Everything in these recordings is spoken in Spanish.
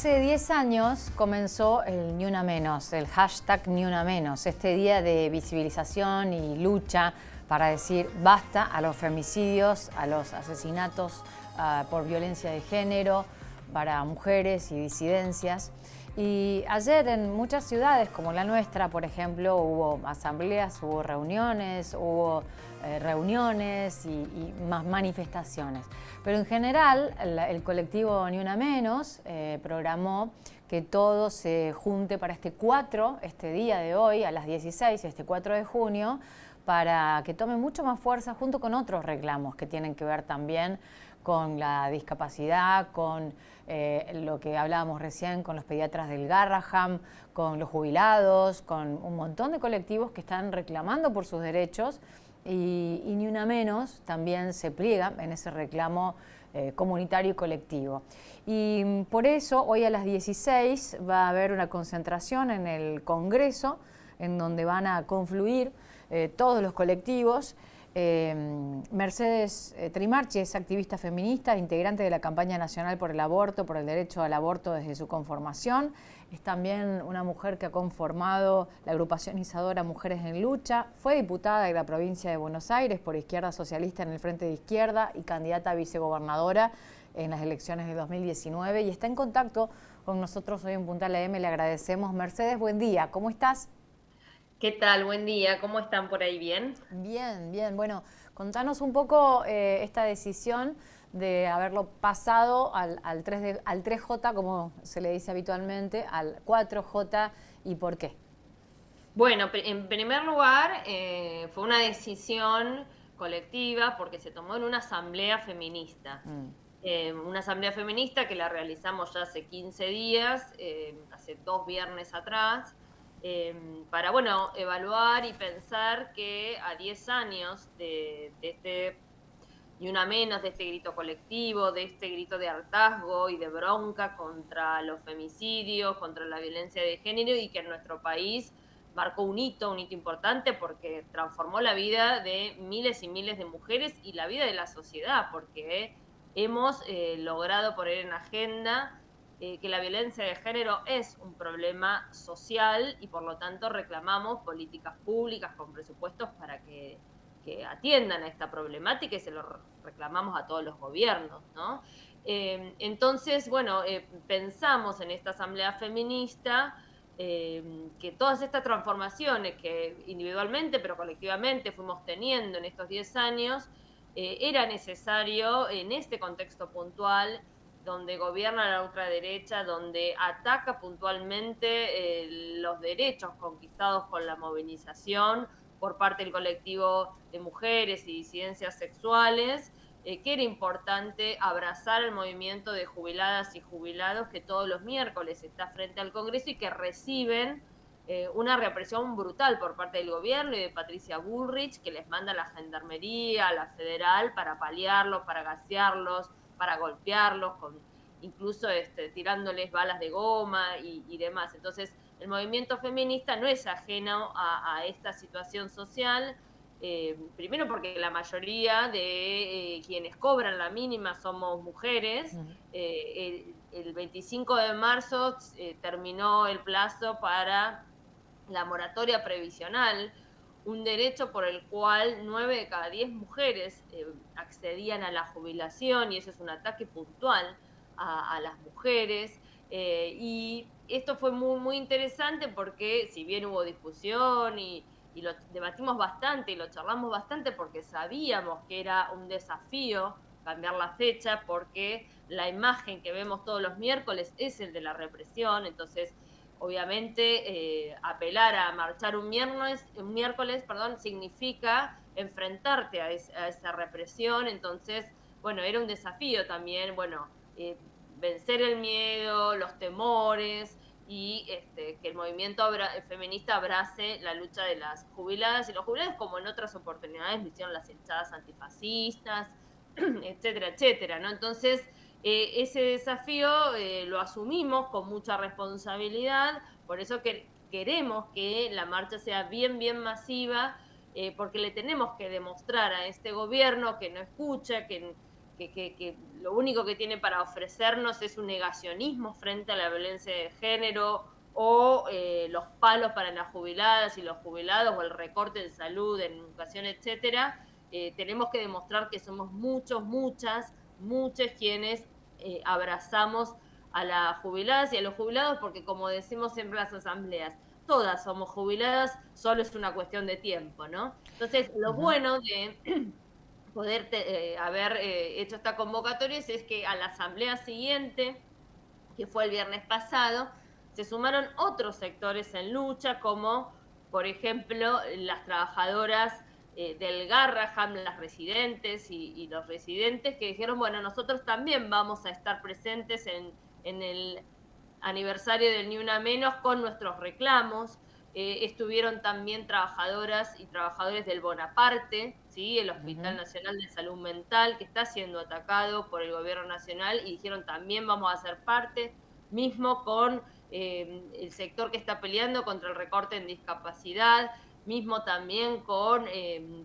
Hace 10 años comenzó el Ni Una Menos, el hashtag Ni Una Menos, este día de visibilización y lucha para decir basta a los femicidios, a los asesinatos por violencia de género, para mujeres y disidencias. Y ayer en muchas ciudades como la nuestra, por ejemplo, hubo asambleas, hubo reuniones, y más manifestaciones. Pero en general el colectivo Ni Una Menos programó que todo se junte para este día de hoy a las 16, este 4 de junio, para que tome mucho más fuerza junto con otros reclamos que tienen que ver también con la discapacidad, con lo que hablábamos recién, con los pediatras del Garraham, con los jubilados, con un montón de colectivos que están reclamando por sus derechos y Ni Una Menos también se pliega en ese reclamo comunitario y colectivo. Y por eso hoy a las 16 va a haber una concentración en el Congreso en donde van a confluir todos los colectivos. Mercedes Trimarchi es activista feminista, integrante de la campaña nacional por el aborto, por el derecho al aborto desde su conformación. Es también una mujer que ha conformado la agrupación Isadora Mujeres en Lucha. Fue diputada de la provincia de Buenos Aires por Izquierda Socialista en el Frente de Izquierda y candidata a vicegobernadora en las elecciones de 2019 y está en contacto con nosotros hoy en Puntal AM. Le agradecemos. Mercedes, buen día. ¿Cómo estás? ¿Qué tal? Buen día. ¿Cómo están por ahí? ¿Bien? Bien, bien. Bueno, contanos un poco esta decisión de haberlo pasado al 3J, como se le dice habitualmente, al 4J y por qué. Bueno, en primer lugar, fue una decisión colectiva porque se tomó en una asamblea feminista. Una asamblea feminista que la realizamos ya hace 15 días, hace 2 viernes atrás, para, bueno, evaluar y pensar que a 10 años de este Ni Una Menos, de este grito colectivo, de este grito de hartazgo y de bronca contra los femicidios, contra la violencia de género, y que en nuestro país marcó un hito importante porque transformó la vida de miles y miles de mujeres y la vida de la sociedad, porque hemos logrado poner en agenda que la violencia de género es un problema social y por lo tanto reclamamos políticas públicas con presupuestos para que atiendan a esta problemática y se lo reclamamos a todos los gobiernos, ¿no? Entonces, bueno, pensamos en esta asamblea feminista que todas estas transformaciones que individualmente pero colectivamente fuimos teniendo en estos 10 años, era necesario en este contexto puntual donde gobierna la ultraderecha, donde ataca puntualmente los derechos conquistados con la movilización por parte del colectivo de mujeres y disidencias sexuales, que era importante abrazar el movimiento de jubiladas y jubilados que todos los miércoles está frente al Congreso y que reciben una represión brutal por parte del gobierno y de Patricia Bullrich, que les manda a la gendarmería, a la federal, para paliarlos, para gasearlos, para golpearlos, incluso tirándoles balas de goma y demás. Entonces, el movimiento feminista no es ajeno a esta situación social, primero porque la mayoría de quienes cobran la mínima somos mujeres. El 25 de marzo terminó el plazo para la moratoria previsional, un derecho por el cual 9 de cada 10 mujeres accedían a la jubilación, y eso es un ataque puntual a las mujeres. Y esto fue muy, muy interesante porque si bien hubo discusión y lo debatimos bastante y lo charlamos bastante porque sabíamos que era un desafío cambiar la fecha porque la imagen que vemos todos los miércoles es el de la represión. Entonces obviamente apelar a marchar un miércoles, significa enfrentarte a esa represión. Entonces, bueno, era un desafío también, bueno, vencer el miedo, los temores y que el movimiento feminista abrace la lucha de las jubiladas y los jubilados, como en otras oportunidades lo hicieron las hinchadas antifascistas, etcétera, etcétera, ¿no? Entonces, ese desafío lo asumimos con mucha responsabilidad, por eso que queremos que la marcha sea bien, bien masiva, porque le tenemos que demostrar a este gobierno que no escucha, que lo único que tiene para ofrecernos es un negacionismo frente a la violencia de género o los palos para las jubiladas y los jubilados o el recorte en salud, en educación, etcétera. Tenemos que demostrar que somos muchos quienes abrazamos a las jubiladas y a los jubilados, porque como decimos siempre en las asambleas, todas somos jubiladas, solo es una cuestión de tiempo, ¿no? Entonces, lo bueno de poder haber hecho esta convocatoria es que a la asamblea siguiente, que fue el viernes pasado, se sumaron otros sectores en lucha, como por ejemplo las trabajadoras del Garraham, las residentes y los residentes, que dijeron, bueno, nosotros también vamos a estar presentes en el aniversario del Ni Una Menos con nuestros reclamos. Estuvieron también trabajadoras y trabajadores del Bonaparte, ¿sí? El Hospital Nacional de Salud Mental, que está siendo atacado por el gobierno nacional, y dijeron también vamos a ser parte, mismo con el sector que está peleando contra el recorte en discapacidad, mismo también con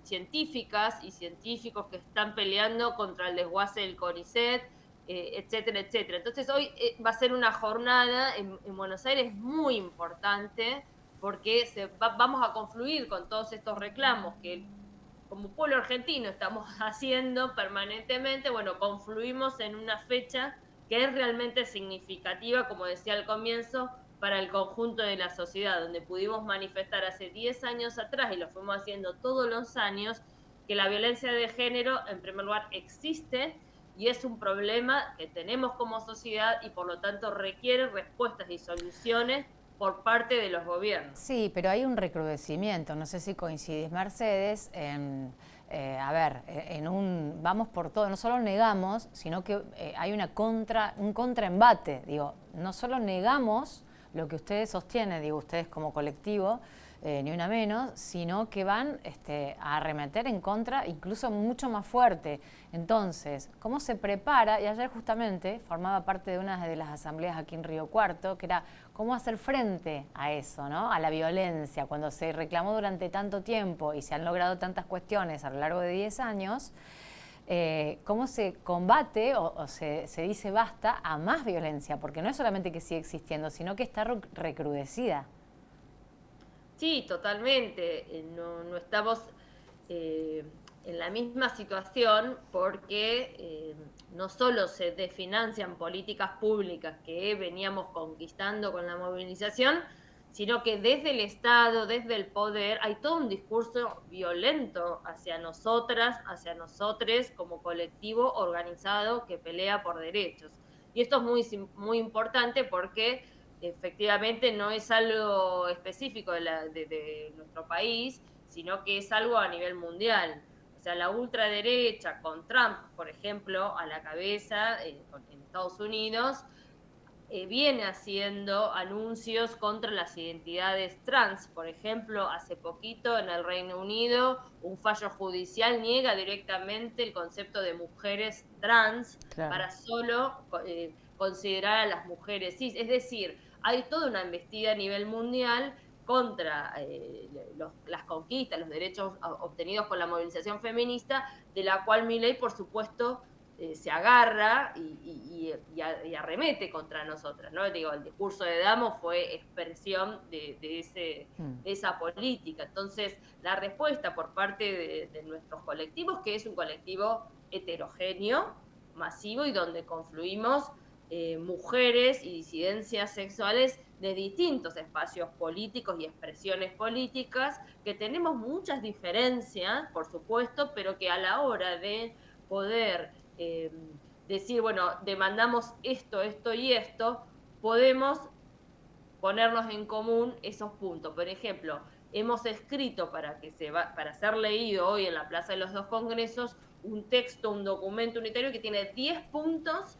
científicas y científicos que están peleando contra el desguace del CONICET, etcétera, etcétera. Entonces hoy va a ser una jornada en Buenos Aires muy importante, porque vamos a confluir con todos estos reclamos que como pueblo argentino estamos haciendo permanentemente. Bueno, confluimos en una fecha que es realmente significativa, como decía al comienzo, para el conjunto de la sociedad, donde pudimos manifestar hace 10 años atrás, y lo fuimos haciendo todos los años, que la violencia de género, en primer lugar, existe y es un problema que tenemos como sociedad y por lo tanto requiere respuestas y soluciones por parte de los gobiernos. Sí, pero hay un recrudecimiento, no sé si coincidís, Mercedes, vamos por todo, no solo negamos, sino que hay un contraembate, digo, no solo negamos lo que ustedes sostienen, digo, ustedes como colectivo, Ni Una Menos, sino que van a arremeter en contra, incluso mucho más fuerte. Entonces, ¿cómo se prepara? Y ayer justamente formaba parte de una de las asambleas aquí en Río Cuarto, que era cómo hacer frente a eso, ¿no? A la violencia, cuando se reclamó durante tanto tiempo y se han logrado tantas cuestiones a lo largo de 10 años, cómo se combate o se dice basta a más violencia, porque no es solamente que sigue existiendo, sino que está recrudecida. Sí, totalmente. No estamos en la misma situación porque no solo se desfinancian políticas públicas que veníamos conquistando con la movilización, sino que desde el Estado, desde el poder, hay todo un discurso violento hacia nosotras, hacia nosotres como colectivo organizado que pelea por derechos. Y esto es muy importante porque efectivamente no es algo específico de nuestro país, sino que es algo a nivel mundial. O sea, la ultraderecha con Trump, por ejemplo, a la cabeza en Estados Unidos, viene haciendo anuncios contra las identidades trans. Por ejemplo, hace poquito en el Reino Unido un fallo judicial niega directamente el concepto de mujeres trans, claro, para solo considerar a las mujeres cis. Es decir, hay toda una embestida a nivel mundial contra las conquistas, los derechos obtenidos con la movilización feminista, de la cual Milei, por supuesto, se agarra y arremete contra nosotras, ¿no? Digo, el discurso de Damos fue expresión de esa política. Entonces, la respuesta por parte de nuestros colectivos, que es un colectivo heterogéneo, masivo, y donde confluimos mujeres y disidencias sexuales de distintos espacios políticos y expresiones políticas, que tenemos muchas diferencias, por supuesto, pero que a la hora de poder decir, bueno, demandamos esto, esto y esto, podemos ponernos en común esos puntos. Por ejemplo, hemos escrito para ser leído hoy en la Plaza de los Dos Congresos un texto, un documento unitario que tiene 10 puntos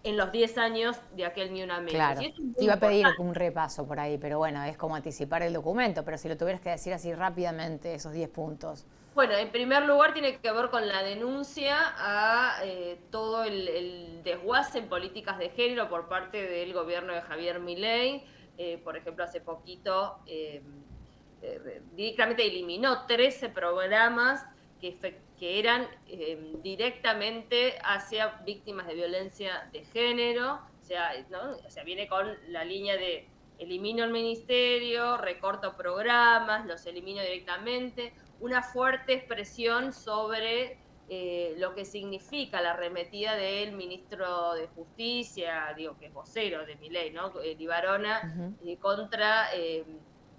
en los 10 años de aquel Ni Una Menos. Claro, te iba a pedir un repaso por ahí, pero bueno, es como anticipar el documento, pero si lo tuvieras que decir así rápidamente, esos 10 puntos. Bueno, en primer lugar tiene que ver con la denuncia a todo el desguace en políticas de género por parte del gobierno de Javier Milei. Por ejemplo, hace poquito directamente eliminó 13 programas que que eran directamente hacia víctimas de violencia de género, ¿no? O sea, viene con la línea de elimino el ministerio, recorto programas, los elimino directamente, una fuerte expresión sobre lo que significa la arremetida del ministro de Justicia, digo que es vocero de Milei, ¿no? Libarona, contra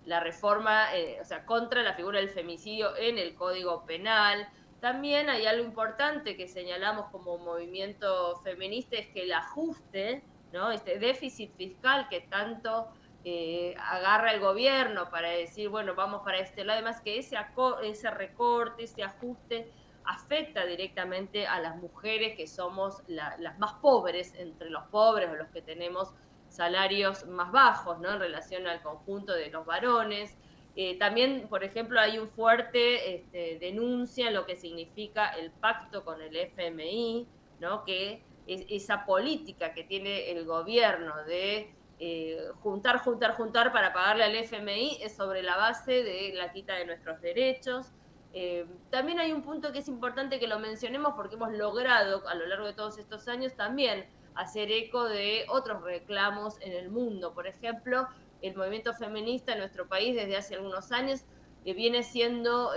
la reforma, o sea, contra la figura del femicidio en el Código Penal. También hay algo importante que señalamos como movimiento feminista, es que el ajuste, ¿no? Este déficit fiscal que tanto agarra el gobierno para decir, bueno, vamos para este lado, además que ese recorte, ese ajuste afecta directamente a las mujeres que somos las más pobres entre los pobres o los que tenemos salarios más bajos, ¿no? En relación al conjunto de los varones. También, por ejemplo, hay un fuerte denuncia en lo que significa el pacto con el FMI, ¿no? Que es esa política que tiene el gobierno de juntar para pagarle al FMI es sobre la base de la quita de nuestros derechos. También hay un punto que es importante que lo mencionemos porque hemos logrado a lo largo de todos estos años también hacer eco de otros reclamos en el mundo. Por ejemplo, el movimiento feminista en nuestro país desde hace algunos años viene siendo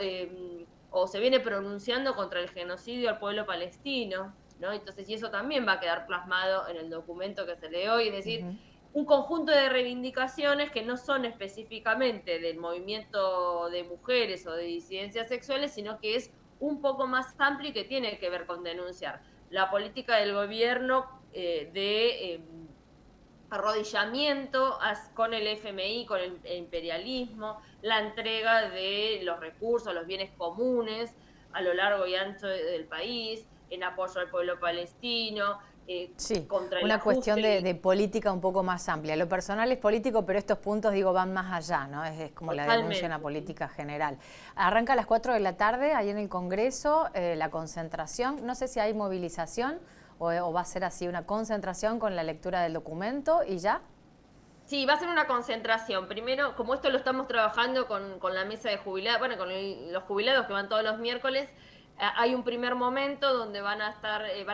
o se viene pronunciando contra el genocidio al pueblo palestino, ¿no? Entonces, y eso también va a quedar plasmado en el documento que se lee hoy, es decir, un conjunto de reivindicaciones que no son específicamente del movimiento de mujeres o de disidencias sexuales, sino que es un poco más amplio y que tiene que ver con denunciar la política del gobierno de arrodillamiento con el FMI, con el imperialismo, la entrega de los recursos, los bienes comunes a lo largo y ancho del país, en apoyo al pueblo palestino. Sí, contra el una ajuste. cuestión de política un poco más amplia. Lo personal es político, pero estos puntos, digo, van más allá, ¿no? Es como Totalmente. La denuncia en la política general. Arranca a las 4 de la tarde, ahí en el Congreso, la concentración. No sé si hay movilización o va a ser así una concentración con la lectura del documento y ya. Sí, va a ser una concentración. Primero, como esto lo estamos trabajando con la mesa de jubilados, bueno, con los jubilados que van todos los miércoles, hay un primer momento donde van a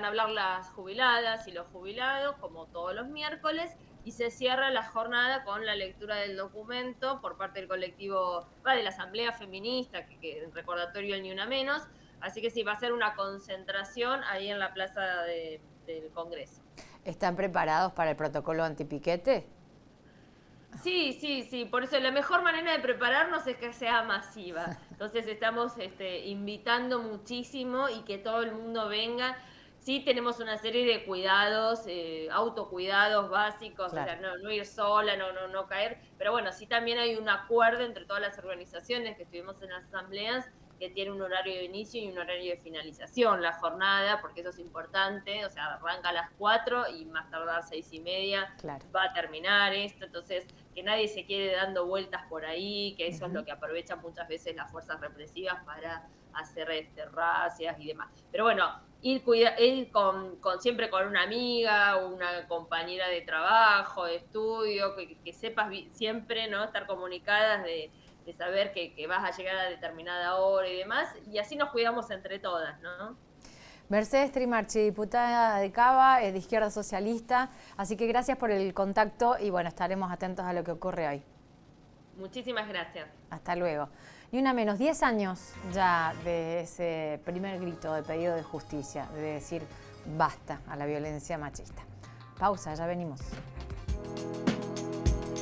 hablar las jubiladas y los jubilados, como todos los miércoles, y se cierra la jornada con la lectura del documento por parte del colectivo, de la Asamblea Feminista, que en recordatorio el Ni Una Menos. Así que sí, va a ser una concentración ahí en la plaza del Congreso. ¿Están preparados para el protocolo antipiquete? Sí, por eso la mejor manera de prepararnos es que sea masiva. Entonces estamos invitando muchísimo y que todo el mundo venga. Sí tenemos una serie de cuidados, autocuidados básicos, claro. O sea, no ir sola, no caer, pero bueno, sí también hay un acuerdo entre todas las organizaciones que estuvimos en las asambleas que tiene un horario de inicio y un horario de finalización la jornada, porque eso es importante, o sea, arranca a las 4 y más tardar 6:30 va a terminar esto, entonces que nadie se quede dando vueltas por ahí, que eso es lo que aprovechan muchas veces las fuerzas represivas para hacer racias y demás. Pero bueno, ir siempre con una amiga, una compañera de trabajo, de estudio, que sepas siempre, ¿no? Estar comunicadas de saber que vas a llegar a determinada hora y demás, y así nos cuidamos entre todas, ¿no? Mercedes Trimarchi, diputada de Cava, de Izquierda Socialista, así que gracias por el contacto y bueno, estaremos atentos a lo que ocurre hoy. Muchísimas gracias. Hasta luego. Ni una menos, 10 años ya de ese primer grito de pedido de justicia, de decir basta a la violencia machista. Pausa, ya venimos.